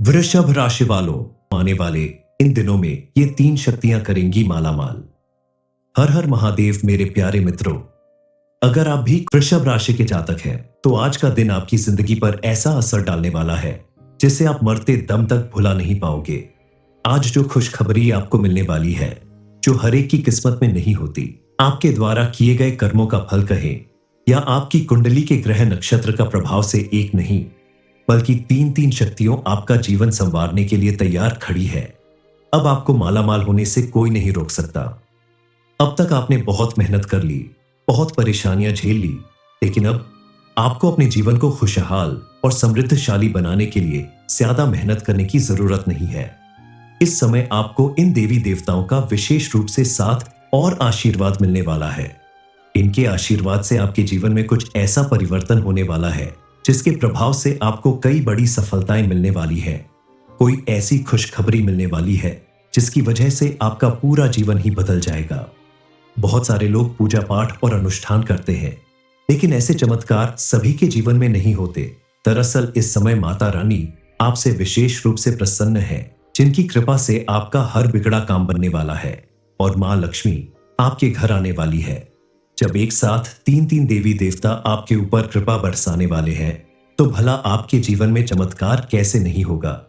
वृषभ राशि वालों, आने वाले इन दिनों में ये तीन शक्तियां करेंगी मालामाल। हर हर महादेव मेरे प्यारे मित्रों, अगर आप भी वृषभ राशि के जातक हैं तो आज का दिन आपकी जिंदगी पर ऐसा असर डालने वाला है जिसे आप मरते दम तक भुला नहीं पाओगे। आज जो खुशखबरी आपको मिलने वाली है, जो हर एक की किस्मत में नहीं होती, आपके द्वारा किए गए कर्मों का फल कहें या आपकी कुंडली के ग्रह नक्षत्र का प्रभाव से एक नहीं बल्कि तीन तीन शक्तियों आपका जीवन संवारने के लिए तैयार खड़ी है। अब आपको मालामाल होने से कोई नहीं रोक सकता। अब तक आपने बहुत मेहनत कर ली, बहुत परेशानियां झेल ली, लेकिन अब आपको अपने जीवन को खुशहाल और समृद्धशाली बनाने के लिए ज्यादा मेहनत करने की जरूरत नहीं है। इस समय आपको इन देवी देवताओं का विशेष रूप से साथ और आशीर्वाद मिलने वाला है। इनके आशीर्वाद से आपके जीवन में कुछ ऐसा परिवर्तन होने वाला है जिसके प्रभाव से आपको कई बड़ी सफलताएं मिलने वाली है। कोई ऐसी खुशखबरी मिलने वाली है जिसकी वजह से आपका पूरा जीवन ही बदल जाएगा। बहुत सारे लोग पूजा पाठ और अनुष्ठान करते हैं, लेकिन ऐसे चमत्कार सभी के जीवन में नहीं होते। दरअसल इस समय माता रानी आपसे विशेष रूप से प्रसन्न है, जिनकी कृपा से आपका हर बिगड़ा काम बनने वाला है और मां लक्ष्मी आपके घर आने वाली है। जब एक साथ तीन तीन देवी देवता आपके ऊपर कृपा बरसाने वाले हैं तो भला आपके जीवन में चमत्कार कैसे नहीं होगा।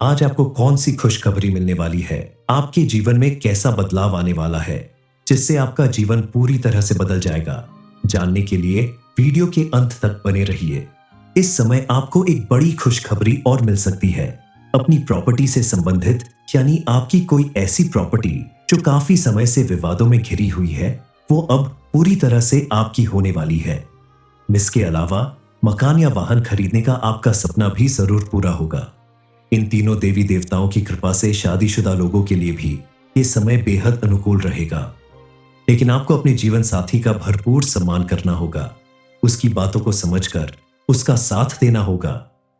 आज आपको कौन सी खुशखबरी मिलने वाली है, आपके जीवन में कैसा बदलाव आने वाला है जिससे आपका जीवन पूरी तरह से बदल जाएगा। जानने के लिए वीडियो के अंत तक बने रहिए। इस समय आपको एक बड़ी खुशखबरी और मिल सकती है। अपनी प्रॉपर्टी से संबंधित, यानी आपकी कोई ऐसी प्रॉपर्टी जो काफी समय से विवादों में घिरी हुई है, वो अब पूरी तरह से आपकी होने वाली है। इसके अलावा मकान या वाहन खरीदने का आपका सपना भी जरूर पूरा होगा। इन तीनों देवी देवताओं की कृपा से शादीशुदा लोगों के लिए भी ये समय बेहद अनुकूल रहेगा। लेकिन आपको अपने जीवन साथी का भरपूर सम्मान करना होगा, उसकी बातों को समझकर उसका साथ देना होगा।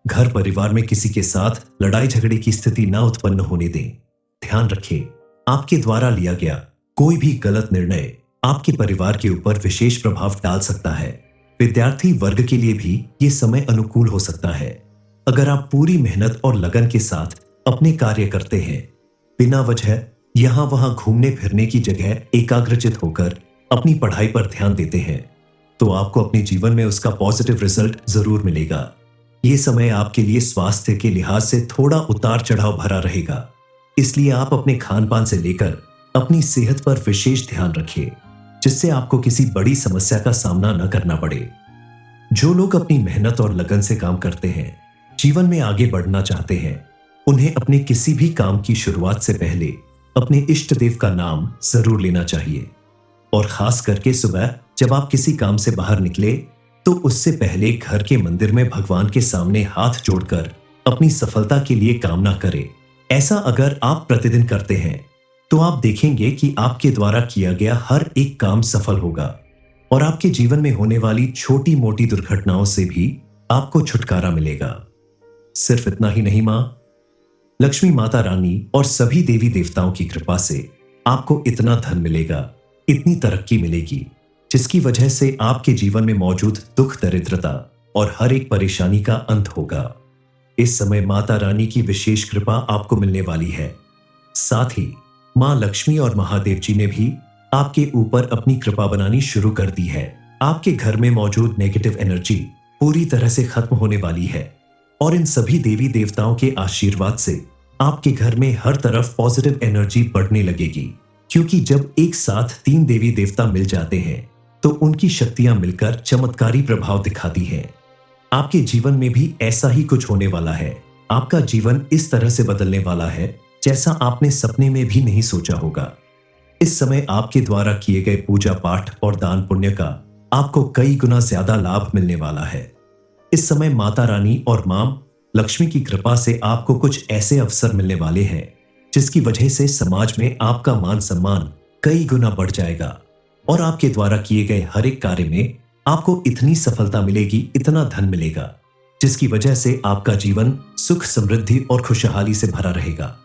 घर परिवार में किसी के साथ लड़ाई झगड़े की स्थिति ना उत्पन्न होने दें। ध्यान रखें, आपके द्वारा लिया गया कोई भी गलत निर्णय आपके परिवार के ऊपर विशेष प्रभाव डाल सकता है। विद्यार्थी वर्ग के लिए भी ये समय अनुकूल हो सकता है। अगर आप पूरी मेहनत और लगन के साथ अपने कार्य करते हैं, बिना वजह यहां वहां घूमने फिरने की जगह एकाग्रचित होकर अपनी पढ़ाई पर ध्यान देते हैं, तो आपको अपने जीवन में उसका पॉजिटिव रिजल्ट जरूर मिलेगा। ये समय आपके लिए स्वास्थ्य के लिहाज से थोड़ा उतार चढ़ाव भरा रहेगा, इसलिए आप अपने खान पान से लेकर अपनी सेहत पर विशेष ध्यान रखिए, जिससे आपको किसी बड़ी समस्या का सामना न करना पड़े। जो लोग अपनी मेहनत और लगन से काम करते हैं, जीवन में आगे बढ़ना चाहते हैं, उन्हें अपने किसी भी काम की शुरुआत से पहले अपने इष्ट देव का नाम जरूर लेना चाहिए। और खास करके सुबह जब आप किसी काम से बाहर निकले तो उससे पहले घर के मंदिर में भगवान के सामने हाथ जोड़कर अपनी सफलता के लिए कामना करें। ऐसा अगर आप प्रतिदिन करते हैं तो आप देखेंगे कि आपके द्वारा किया गया हर एक काम सफल होगा और आपके जीवन में होने वाली छोटी मोटी दुर्घटनाओं से भी आपको छुटकारा मिलेगा। सिर्फ इतना ही नहीं, मां लक्ष्मी माता रानी और सभी देवी देवताओं की कृपा से आपको इतना धन मिलेगा, इतनी तरक्की मिलेगी, जिसकी वजह से आपके जीवन में मौजूद दुख दरिद्रता और हर एक परेशानी का अंत होगा। इस समय माता रानी की विशेष कृपा आपको मिलने वाली है। साथ ही मां लक्ष्मी और महादेव जी ने भी आपके ऊपर अपनी कृपा बनानी शुरू कर दी है। आपके घर में मौजूद नेगेटिव एनर्जी पूरी तरह से खत्म होने वाली है और इन सभी देवी देवताओं के आशीर्वाद से आपके घर में हर तरफ पॉजिटिव एनर्जी बढ़ने लगेगी। क्योंकि जब एक साथ तीन देवी देवता मिल जाते हैं तो उनकी शक्तियां मिलकर चमत्कारी प्रभाव दिखाती हैं। आपके जीवन में भी ऐसा ही कुछ होने वाला है। आपका जीवन इस तरह से बदलने वाला है जैसा आपने सपने में भी नहीं सोचा होगा। इस समय आपके द्वारा किए गए पूजा पाठ और दान पुण्य का आपको कई गुना ज्यादा लाभ मिलने वाला है। इस समय माता रानी और मां लक्ष्मी की कृपा से आपको कुछ ऐसे अवसर मिलने वाले हैं जिसकी वजह से समाज में आपका मान सम्मान कई गुना बढ़ जाएगा और आपके द्वारा किए गए हर एक कार्य में आपको इतनी सफलता मिलेगी, इतना धन मिलेगा, जिसकी वजह से आपका जीवन सुख समृद्धि और खुशहाली से भरा रहेगा।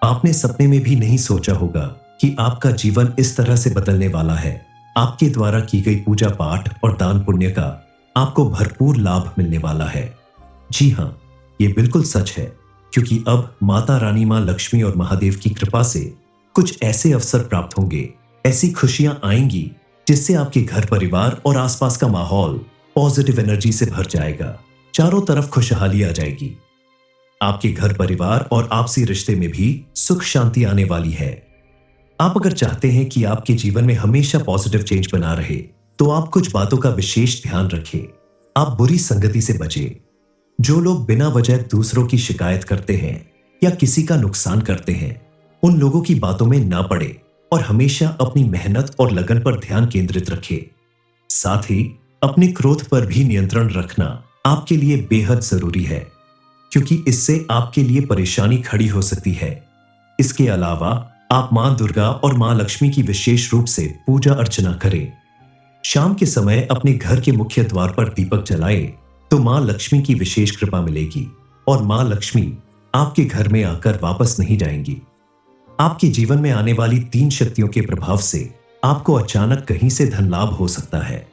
आपने सपने में भी नहीं सोचा होगा कि आपका जीवन इस तरह से बदलने वाला है। आपके द्वारा की गई पूजा पाठ और दान पुण्य का आपको भरपूर लाभ मिलने वाला है। जी हाँ, ये बिल्कुल सच है। क्योंकि अब माता रानी मां लक्ष्मी और महादेव की कृपा से कुछ ऐसे अवसर प्राप्त होंगे, ऐसी खुशियां आएंगी जिससे आपके घर परिवार और आसपास का माहौल पॉजिटिव एनर्जी से भर जाएगा। चारों तरफ खुशहाली आ जाएगी। आपके घर परिवार और आपसी रिश्ते में भी सुख शांति आने वाली है। आप अगर चाहते हैं कि आपके जीवन में हमेशा पॉजिटिव चेंज बना रहे, तो आप कुछ बातों का विशेष ध्यान रखें। आप बुरी संगति से बचें। जो लोग बिना वजह दूसरों की शिकायत करते हैं या किसी का नुकसान करते हैं, उन लोगों की बातों में ना पड़े और हमेशा अपनी मेहनत और लगन पर ध्यान केंद्रित रखें। साथ ही अपने क्रोध पर भी नियंत्रण रखना आपके लिए बेहद जरूरी है, क्योंकि इससे आपके लिए परेशानी खड़ी हो सकती है। इसके अलावा आप मां दुर्गा और मां लक्ष्मी की विशेष रूप से पूजा अर्चना करें। शाम के समय अपने घर के मुख्य द्वार पर दीपक जलाएं तो मां लक्ष्मी की विशेष कृपा मिलेगी और मां लक्ष्मी आपके घर में आकर वापस नहीं जाएंगी। आपके जीवन में आने वाली 3 शक्तियों के प्रभाव से आपको अचानक कहीं से धन लाभ हो सकता है।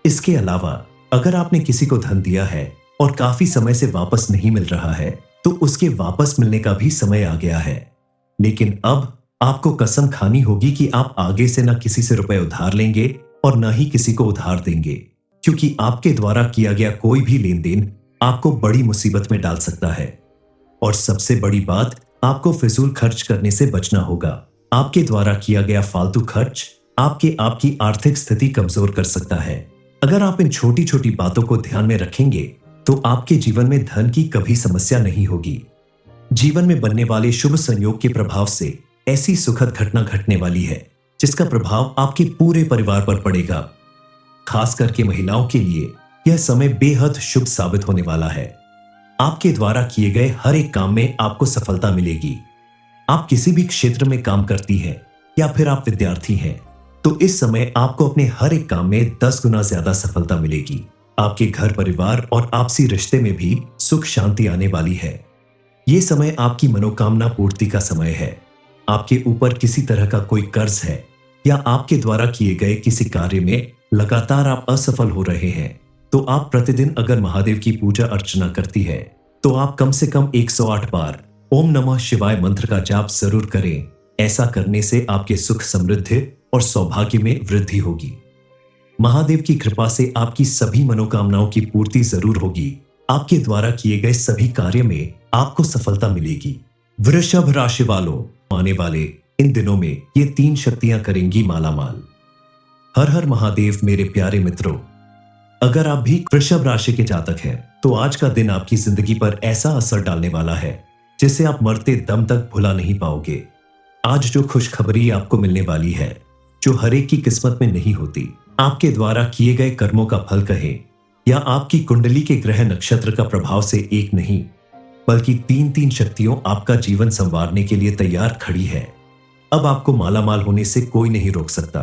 इसके अलावा अगर आपने किसी को धन दिया है और काफी समय से वापस नहीं मिल रहा है, तो उसके वापस मिलने का भी समय आ गया है। लेकिन अब आपको कसम खानी होगी कि आप आगे से न किसी से रुपए उधार लेंगे और न ही किसी को उधार देंगे, क्योंकि आपके द्वारा किया गया कोई भी लेन देन आपको बड़ी मुसीबत में डाल सकता है। और सबसे बड़ी बात, आपको फिजूल खर्च करने से बचना होगा। आपके द्वारा किया गया फालतू खर्च आपकी आर्थिक स्थिति कमजोर कर सकता है। अगर आप इन छोटी छोटी बातों को ध्यान में रखेंगे तो आपके जीवन में धन की कभी समस्या नहीं होगी। जीवन में बनने वाले शुभ संयोग के प्रभाव से ऐसी सुखद घटना घटने वाली है जिसका प्रभाव आपके पूरे परिवार पर पड़ेगा। खास करके महिलाओं के लिए यह समय बेहद शुभ साबित होने वाला है। आपके द्वारा किए गए हर एक काम में आपको सफलता मिलेगी। आप किसी भी क्षेत्र में काम करती हैं या फिर आप विद्यार्थी हैं, तो इस समय आपको अपने हर एक काम में 10 गुना ज्यादा सफलता मिलेगी। आपके घर परिवार और आपसी रिश्ते में भी सुख शांति आने वाली है। ये समय आपकी मनोकामना पूर्ति का समय है। आपके ऊपर किसी तरह का कोई कर्ज है या आपके द्वारा किए गए किसी कार्य में लगातार आप असफल हो रहे हैं, तो आप प्रतिदिन अगर महादेव की पूजा अर्चना करती है तो आप कम से कम 108 बार ओम नमः शिवाय मंत्र का जाप जरूर करें। ऐसा करने से आपके सुख समृद्धि और सौभाग्य में वृद्धि होगी। महादेव की कृपा से आपकी सभी मनोकामनाओं की पूर्ति जरूर होगी। आपके द्वारा किए गए सभी कार्य में आपको सफलता मिलेगी। वृषभ राशि वालों, आने वाले इन दिनों में ये 3 शक्तियां करेंगी मालामाल। हर हर महादेव मेरे प्यारे मित्रों, अगर आप भी वृषभ राशि के जातक हैं तो आज का दिन आपकी जिंदगी पर ऐसा असर डालने वाला है जिसे आप मरते दम तक भुला नहीं पाओगे। आज जो खुशखबरी आपको मिलने वाली है, जो हर एक की किस्मत में नहीं होती, आपके द्वारा किए गए कर्मों का फल कहें या आपकी कुंडली के ग्रह नक्षत्र का प्रभाव से एक नहीं बल्कि 3 शक्तियों आपका जीवन संवारने के लिए तैयार खड़ी है। अब आपको मालामाल होने से कोई नहीं रोक सकता।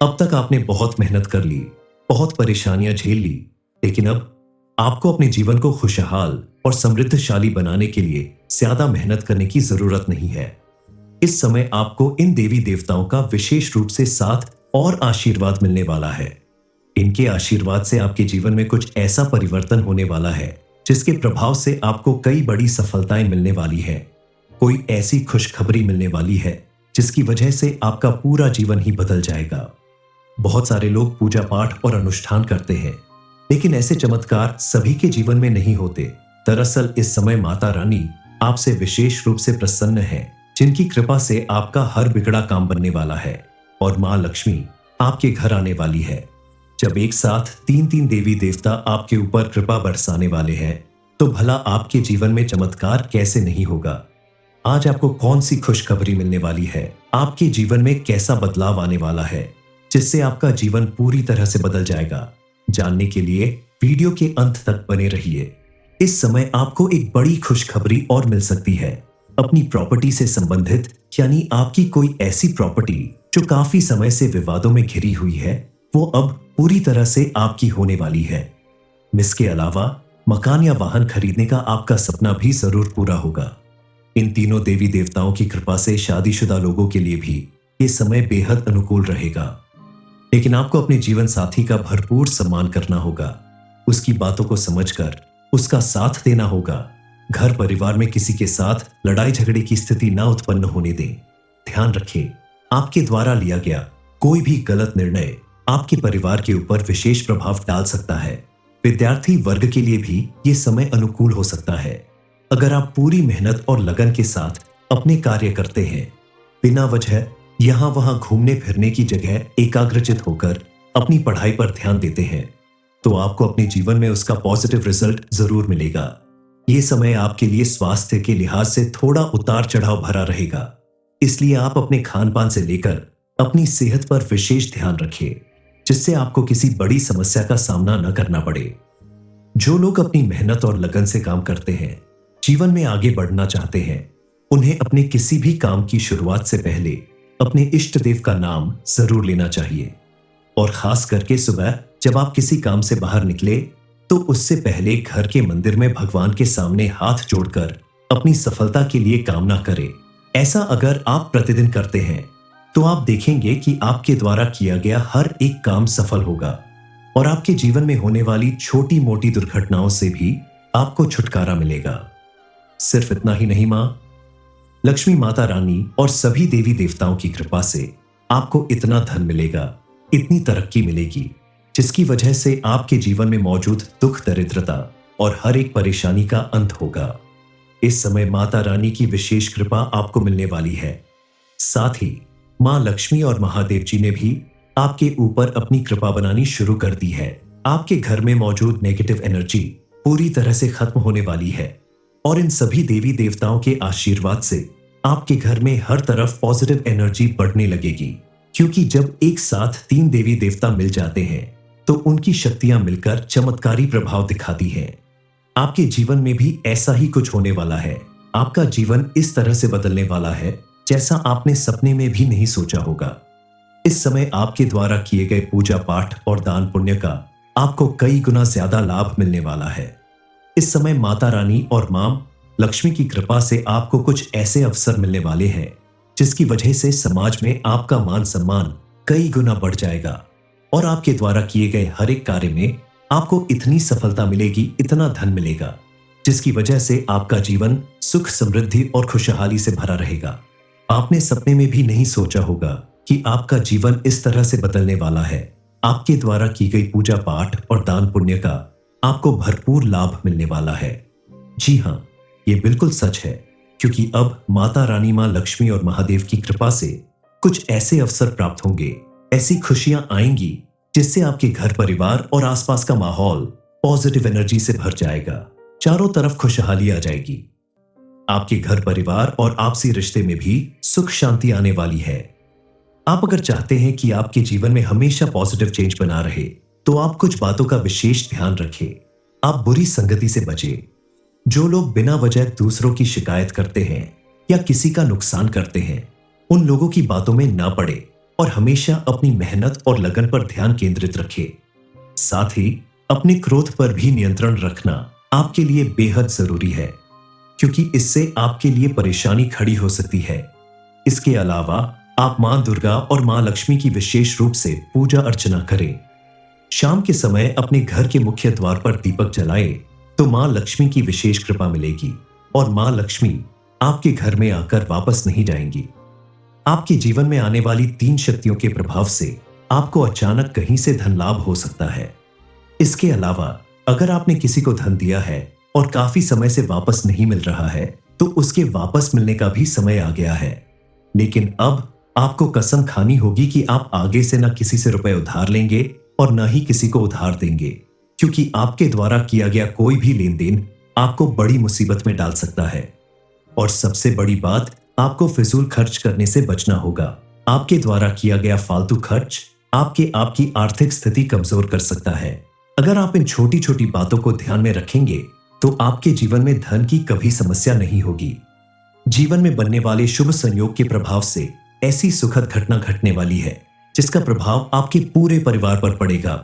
अब तक आपने बहुत मेहनत कर ली, बहुत परेशानियां झेल ली, लेकिन अब आपको अपने जीवन को खुशहाल और समृद्धशाली बनाने के लिए ज्यादा मेहनत करने की जरूरत नहीं है। इस समय आपको इन देवी देवताओं का विशेष रूप से साथ और आशीर्वाद मिलने वाला है। इनके आशीर्वाद से आपके जीवन में कुछ ऐसा परिवर्तन होने वाला है जिसके प्रभाव से आपको कई बड़ी सफलताएं मिलने वाली है। कोई ऐसी खुशखबरी मिलने वाली है जिसकी वजह से आपका पूरा जीवन ही बदल जाएगा। बहुत सारे लोग पूजा पाठ और अनुष्ठान करते हैं, लेकिन ऐसे चमत्कार सभी के जीवन में नहीं होते। दरअसल इस समय माता रानी आपसे विशेष रूप से प्रसन्न है, जिनकी कृपा से आपका हर बिगड़ा काम बनने वाला है और मां लक्ष्मी आपके घर आने वाली है। जब एक साथ 3 देवी देवता आपके ऊपर कृपा बरसाने वाले हैं, तो भला आपके जीवन में चमत्कार कैसे नहीं होगा। आज आपको कौन सी खुशखबरी मिलने वाली है, आपके जीवन में कैसा बदलाव आने वाला है जिससे आपका जीवन पूरी तरह से बदल जाएगा। जानने के लिए वीडियो के अंत तक बने रहिए। इस समय आपको एक बड़ी खुशखबरी और मिल सकती है। अपनी प्रॉपर्टी से संबंधित, यानी आपकी कोई ऐसी प्रॉपर्टी जो काफी समय से विवादों में घिरी हुई है, वो अब पूरी तरह से आपकी होने वाली है। इसके अलावा मकान या वाहन खरीदने का आपका सपना भी जरूर पूरा होगा। इन तीनों देवी देवताओं की कृपा से शादीशुदा लोगों के लिए भी ये समय बेहद अनुकूल रहेगा। लेकिन आपको अपने जीवन साथी का भरपूर सम्मान करना होगा, उसकी बातों को समझकर उसका साथ देना होगा घर परिवार में किसी के साथ लड़ाई झगड़े की स्थिति ना उत्पन्न होने दें। ध्यान रखें, आपके द्वारा लिया गया कोई भी गलत निर्णय आपके परिवार के ऊपर विशेष प्रभाव डाल सकता है। विद्यार्थी वर्ग के लिए भी ये समय अनुकूल हो सकता है। अगर आप पूरी मेहनत और लगन के साथ अपने कार्य करते हैं, बिना वजह यहां वहां घूमने फिरने की जगह एकाग्रचित होकर अपनी पढ़ाई पर ध्यान देते हैं, तो आपको अपने जीवन में उसका पॉजिटिव रिजल्ट जरूर मिलेगा। ये समय आपके लिए स्वास्थ्य के लिहाज से थोड़ा उतार चढ़ाव भरा रहेगा, इसलिए आप अपने खान पान से लेकर अपनी सेहत पर विशेष ध्यान रखें, जिससे आपको किसी बड़ी समस्या का सामना न करना पड़े। जो लोग अपनी मेहनत और लगन से काम करते हैं, जीवन में आगे बढ़ना चाहते हैं, उन्हें अपने किसी भी काम की शुरुआत से पहले अपने इष्ट देव का नाम जरूर लेना चाहिए। और खास करके सुबह जब आप किसी काम से बाहर निकले, तो उससे पहले घर के मंदिर में भगवान के सामने हाथ जोड़कर अपनी सफलता के लिए कामना करें। ऐसा अगर आप प्रतिदिन करते हैं, तो आप देखेंगे कि आपके द्वारा किया गया हर एक काम सफल होगा और आपके जीवन में होने वाली छोटी मोटी दुर्घटनाओं से भी आपको छुटकारा मिलेगा। सिर्फ इतना ही नहीं, मां लक्ष्मी माता रानी और सभी देवी देवताओं की कृपा से आपको इतना धन मिलेगा, इतनी तरक्की मिलेगी, जिसकी वजह से आपके जीवन में मौजूद दुख, दरिद्रता और हर एक परेशानी का अंत होगा। इस समय माता रानी की विशेष कृपा आपको मिलने वाली है। साथ ही मां लक्ष्मी और महादेव जी ने भी आपके ऊपर अपनी कृपा बनानी शुरू कर दी है। आपके घर में मौजूद नेगेटिव एनर्जी पूरी तरह से खत्म होने वाली है और इन सभी देवी देवताओं के आशीर्वाद से आपके घर में हर तरफ पॉजिटिव एनर्जी बढ़ने लगेगी, क्योंकि जब एक साथ 3 देवी देवता मिल जाते हैं तो उनकी शक्तियां मिलकर चमत्कारी प्रभाव दिखाती हैं। आपके जीवन में भी ऐसा ही कुछ होने वाला है। आपका जीवन इस तरह से बदलने वाला है जैसा आपने सपने में भी नहीं सोचा होगा। इस समय आपके द्वारा किए गए पूजा पाठ और दान पुण्य का आपको कई गुना ज्यादा लाभ मिलने वाला है। इस समय माता रानी और मां लक्ष्मी की कृपा से आपको कुछ ऐसे अवसर मिलने वाले हैं, जिसकी वजह से समाज में आपका मान सम्मान कई गुना बढ़ जाएगा और आपके द्वारा किए गए हर एक कार्य में आपको इतनी सफलता मिलेगी, इतना धन मिलेगा, जिसकी वजह से आपका जीवन सुख, समृद्धि और खुशहाली से भरा रहेगा। आपने सपने में भी नहीं सोचा होगा कि आपका जीवन इस तरह से बदलने वाला है। आपके द्वारा की गई पूजा पाठ और दान पुण्य का आपको भरपूर लाभ मिलने वाला है। जी हाँ, ये बिल्कुल सच है, क्योंकि अब माता रानी मां लक्ष्मी और महादेव की कृपा से कुछ ऐसे अवसर प्राप्त होंगे, ऐसी खुशियां आएंगी, जिससे आपके घर परिवार और आसपास का माहौल पॉजिटिव एनर्जी से भर जाएगा। चारों तरफ खुशहाली आ जाएगी। आपके घर परिवार और आपसी रिश्ते में भी सुख शांति आने वाली है। आप अगर चाहते हैं कि आपके जीवन में हमेशा पॉजिटिव चेंज बना रहे, तो आप कुछ बातों का विशेष ध्यान रखें। आप बुरी संगति से बचें। जो लोग बिना वजह दूसरों की शिकायत करते हैं या किसी का नुकसान करते हैं, उन लोगों की बातों में ना पड़े और हमेशा अपनी मेहनत और लगन पर ध्यान केंद्रित रखें। साथ ही अपने क्रोध पर भी नियंत्रण रखना आपके लिए बेहद जरूरी है, क्योंकि इससे आपके लिए परेशानी खड़ी हो सकती है। इसके अलावा आप मां दुर्गा और मां लक्ष्मी की विशेष रूप से पूजा अर्चना करें। शाम के समय अपने घर के मुख्य द्वार पर दीपक जलाएं, तो मां लक्ष्मी की विशेष कृपा मिलेगी और मां लक्ष्मी आपके घर में आकर वापस नहीं जाएंगी। आपके जीवन में आने वाली 3 शक्तियों के प्रभाव से आपको अचानक कहीं से धन लाभ हो सकता है। इसके अलावा अगर आपने किसी को धन दिया है और काफी समय से वापस नहीं मिल रहा है, तो उसके वापस मिलने का भी समय आ गया है। लेकिन अब आपको कसम खानी होगी कि आप आगे से न किसी से रुपए उधार लेंगे और न ही किसी को उधार देंगे, क्योंकि आपके द्वारा किया गया कोई भी लेन देन आपको बड़ी मुसीबत में डाल सकता है। और सबसे बड़ी बात, आपको फिजूल खर्च करने से बचना होगा। आपके द्वारा किया गया फालतू खर्च आपकी आर्थिक स्थिति कमजोर कर सकता है। अगर आप इन छोटी छोटी बातों को ध्यान में रखेंगे, तो आपके जीवन में धन की कभी समस्या नहीं होगी। जीवन में बनने वाले शुभ संयोग के प्रभाव से ऐसी सुखद घटना घटने वाली है, जिसका प्रभाव आपके पूरे परिवार पर पड़ेगा।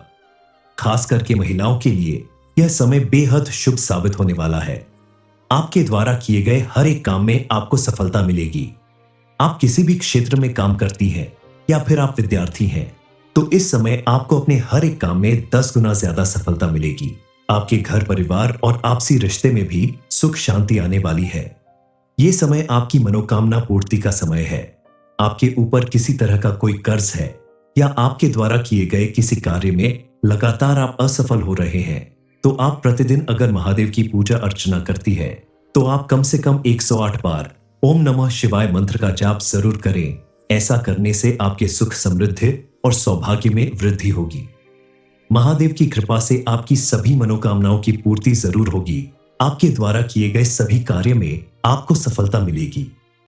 खास करके महिलाओं के लिए यह समय बेहद शुभ साबित होने वाला है। आपके द्वारा किए गए हर एक काम में आपको सफलता मिलेगी। आप किसी भी क्षेत्र में काम करती हैं या फिर आप विद्यार्थी हैं, तो इस समय आपको अपने हर एक काम में 10 गुना ज्यादा सफलता मिलेगी। आपके घर परिवार और आपसी रिश्ते में भी सुख शांति आने वाली है। ये समय आपकी मनोकामना पूर्ति का समय है। आपके ऊपर किसी तरह का कोई कर्ज है या आपके द्वारा किए गए किसी कार्य में लगातार आप असफल हो रहे हैं, तो आप प्रतिदिन अगर महादेव की पूजा अर्चना करती है तो आप कम से कम 108 बार ओम नमः शिवाय मंत्र का जाप जरूर करें। ऐसा करने से आपके सुख समृद्धि और सौभाग्य में वृद्धि होगी। महादेव की कृपा से आपकी सभी मनोकामनाओं की पूर्ति जरूर होगी। आपके द्वारा किए गए सभी कार्य में आपको सफलता मिलेगी।